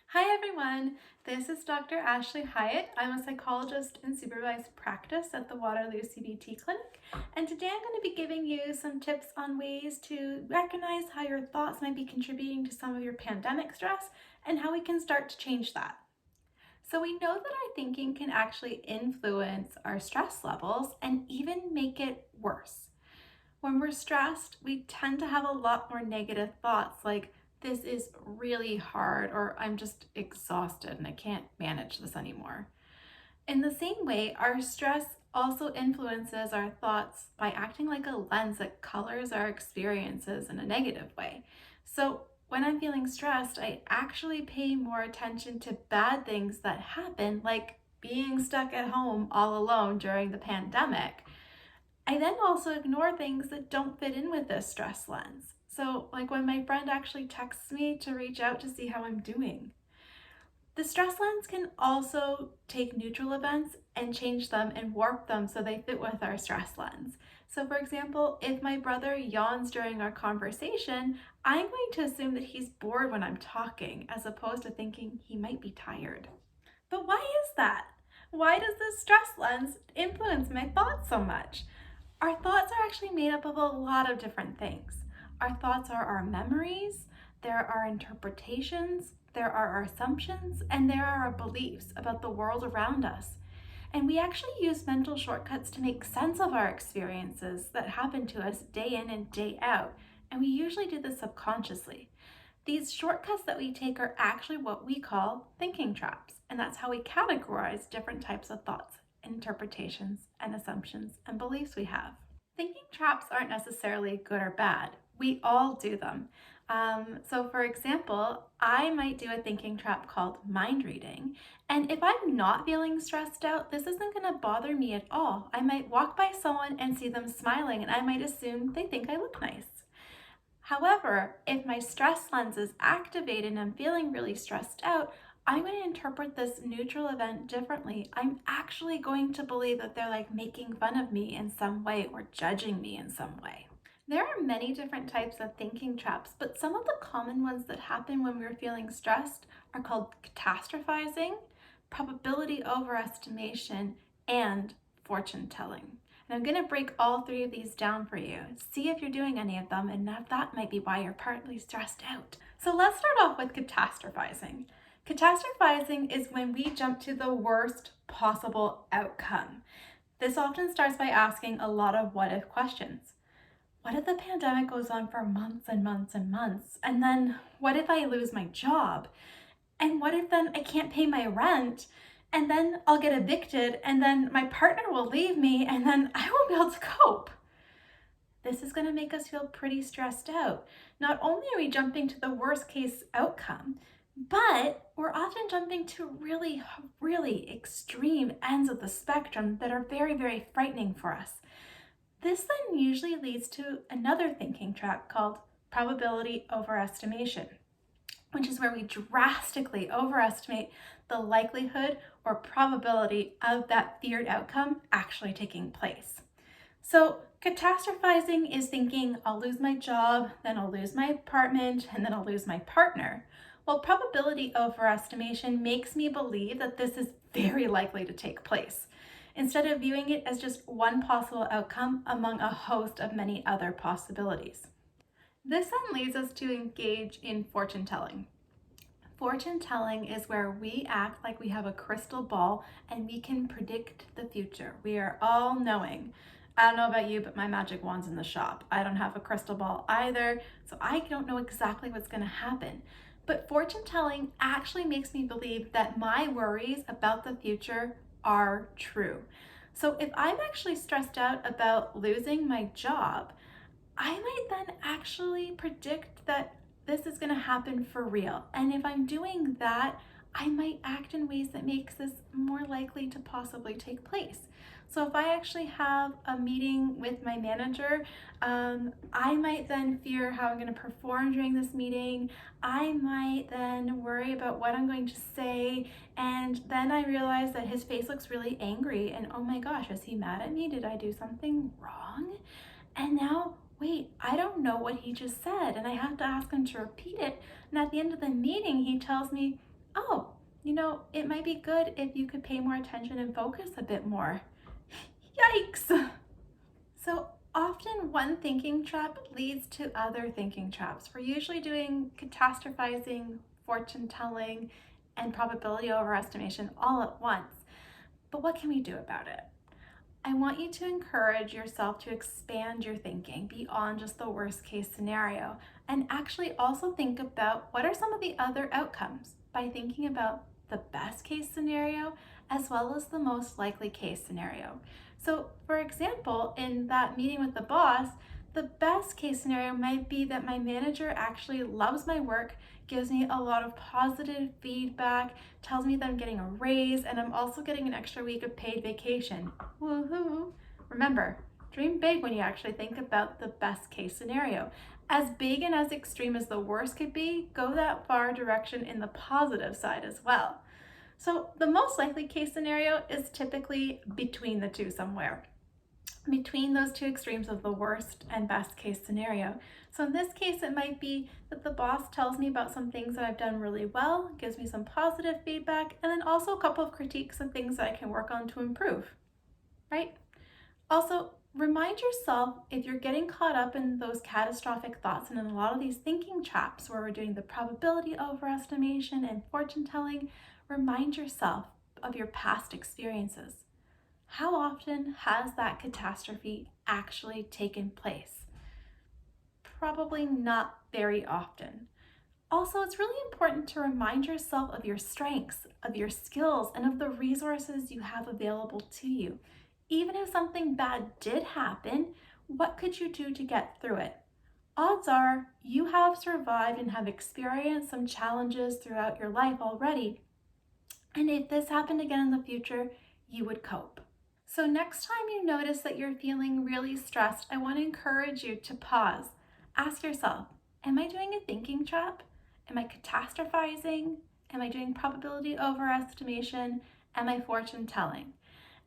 Hi everyone, this is Dr. Ashley Hyatt. I'm a psychologist in supervised practice at the Waterloo CBT Clinic, and today I'm going to be giving you some tips on ways to recognize how your thoughts might be contributing to some of your pandemic stress and how we can start to change that. So we know that our thinking can actually influence our stress levels and even make it worse. When we're stressed, we tend to have a lot more negative thoughts like, this is really hard, or I'm just exhausted and I can't manage this anymore. In the same way, our stress also influences our thoughts by acting like a lens that colors our experiences in a negative way. So when I'm feeling stressed, I actually pay more attention to bad things that happen, like being stuck at home all alone during the pandemic. I then also ignore things that don't fit in with this stress lens. So, like when my friend actually texts me to reach out to see how I'm doing. The stress lens can also take neutral events and change them and warp them so they fit with our stress lens. So, for example, if my brother yawns during our conversation, I'm going to assume that he's bored when I'm talking, as opposed to thinking he might be tired. But why is that? Why does this stress lens influence my thoughts so much? Our thoughts are actually made up of a lot of different things. Our thoughts are our memories, there are our interpretations, there are our assumptions, and there are our beliefs about the world around us. And we actually use mental shortcuts to make sense of our experiences that happen to us day in and day out. And we usually do this subconsciously. These shortcuts that we take are actually what we call thinking traps, and that's how we categorize different types of thoughts, interpretations, and assumptions and beliefs we have. Thinking traps aren't necessarily good or bad. We all do them. So, for example, I might do a thinking trap called mind reading. And if I'm not feeling stressed out, this isn't going to bother me at all. I might walk by someone and see them smiling, and I might assume they think I look nice. However, if my stress lens is activated and I'm feeling really stressed out, I'm going to interpret this neutral event differently. I'm actually going to believe that they're like making fun of me in some way or judging me in some way. There are many different types of thinking traps, but some of the common ones that happen when we're feeling stressed are called catastrophizing, probability overestimation, and fortune telling. And I'm going to break all three of these down for you. See if you're doing any of them, and if that might be why you're partly stressed out. So let's start off with catastrophizing. Catastrophizing is when we jump to the worst possible outcome. This often starts by asking a lot of what if questions. What if the pandemic goes on for months and months and months? And then what if I lose my job? And what if then I can't pay my rent? And then I'll get evicted, and then my partner will leave me, and then I won't be able to cope. This is going to make us feel pretty stressed out. Not only are we jumping to the worst case outcome, but we're often jumping to really, really extreme ends of the spectrum that are very, very frightening for us. This then usually leads to another thinking trap called probability overestimation, which is where we drastically overestimate the likelihood or probability of that feared outcome actually taking place. So, catastrophizing is thinking I'll lose my job, then I'll lose my apartment, and then I'll lose my partner. Well, probability overestimation makes me believe that this is very likely to take place, instead of viewing it as just one possible outcome among a host of many other possibilities. This then leads us to engage in fortune telling. Fortune telling is where we act like we have a crystal ball and we can predict the future. We are all knowing. I don't know about you, but my magic wand's in the shop. I don't have a crystal ball either, so I don't know exactly what's going to happen. But fortune telling actually makes me believe that my worries about the future are true. So if I'm actually stressed out about losing my job, I might then actually predict that this is going to happen for real. And if I'm doing that, I might act in ways that makes this more likely to possibly take place. So if I actually have a meeting with my manager, I might then fear how I'm going to perform during this meeting. I might then worry about what I'm going to say. And then I realize that his face looks really angry. And oh my gosh, is he mad at me? Did I do something wrong? And now, wait, I don't know what he just said, and I have to ask him to repeat it. And at the end of the meeting, he tells me, oh, it might be good if you could pay more attention and focus a bit more. Yikes! So often one thinking trap leads to other thinking traps. We're usually doing catastrophizing, fortune telling, and probability overestimation all at once. But what can we do about it? I want you to encourage yourself to expand your thinking beyond just the worst case scenario and actually also think about what are some of the other outcomes by thinking about the best case scenario as well as the most likely case scenario. So, for example, in that meeting with the boss, the best case scenario might be that my manager actually loves my work, gives me a lot of positive feedback, tells me that I'm getting a raise, and I'm also getting an extra week of paid vacation. Woohoo! Remember, dream big when you actually think about the best case scenario. As big and as extreme as the worst could be, go that far direction in the positive side as well. So the most likely case scenario is typically between the two somewhere, between those two extremes of the worst and best case scenario. So in this case, it might be that the boss tells me about some things that I've done really well, gives me some positive feedback, and then also a couple of critiques and things that I can work on to improve, right? Also, remind yourself if you're getting caught up in those catastrophic thoughts and in a lot of these thinking traps where we're doing the probability overestimation and fortune telling, remind yourself of your past experiences. How often has that catastrophe actually taken place? Probably not very often. Also, it's really important to remind yourself of your strengths, of your skills, and of the resources you have available to you. Even if something bad did happen, what could you do to get through it? Odds are you have survived and have experienced some challenges throughout your life already. And if this happened again in the future, you would cope. So next time you notice that you're feeling really stressed, I want to encourage you to pause. Ask yourself, am I doing a thinking trap? Am I catastrophizing? Am I doing probability overestimation? Am I fortune telling?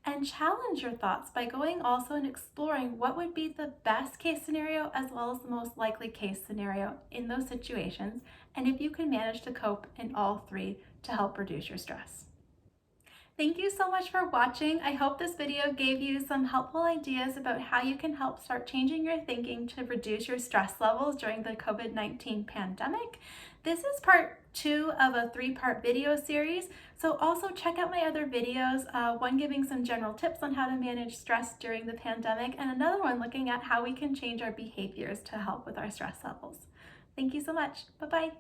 And challenge your thoughts by going also and exploring what would be the best case scenario as well as the most likely case scenario in those situations, and if you can manage to cope in all three to help reduce your stress. Thank you so much for watching. I hope this video gave you some helpful ideas about how you can help start changing your thinking to reduce your stress levels during the COVID-19 pandemic. This is part 2 of a 3-part video series, so also check out my other videos, one giving some general tips on how to manage stress during the pandemic, and another one looking at how we can change our behaviors to help with our stress levels. Thank you so much. Bye-bye.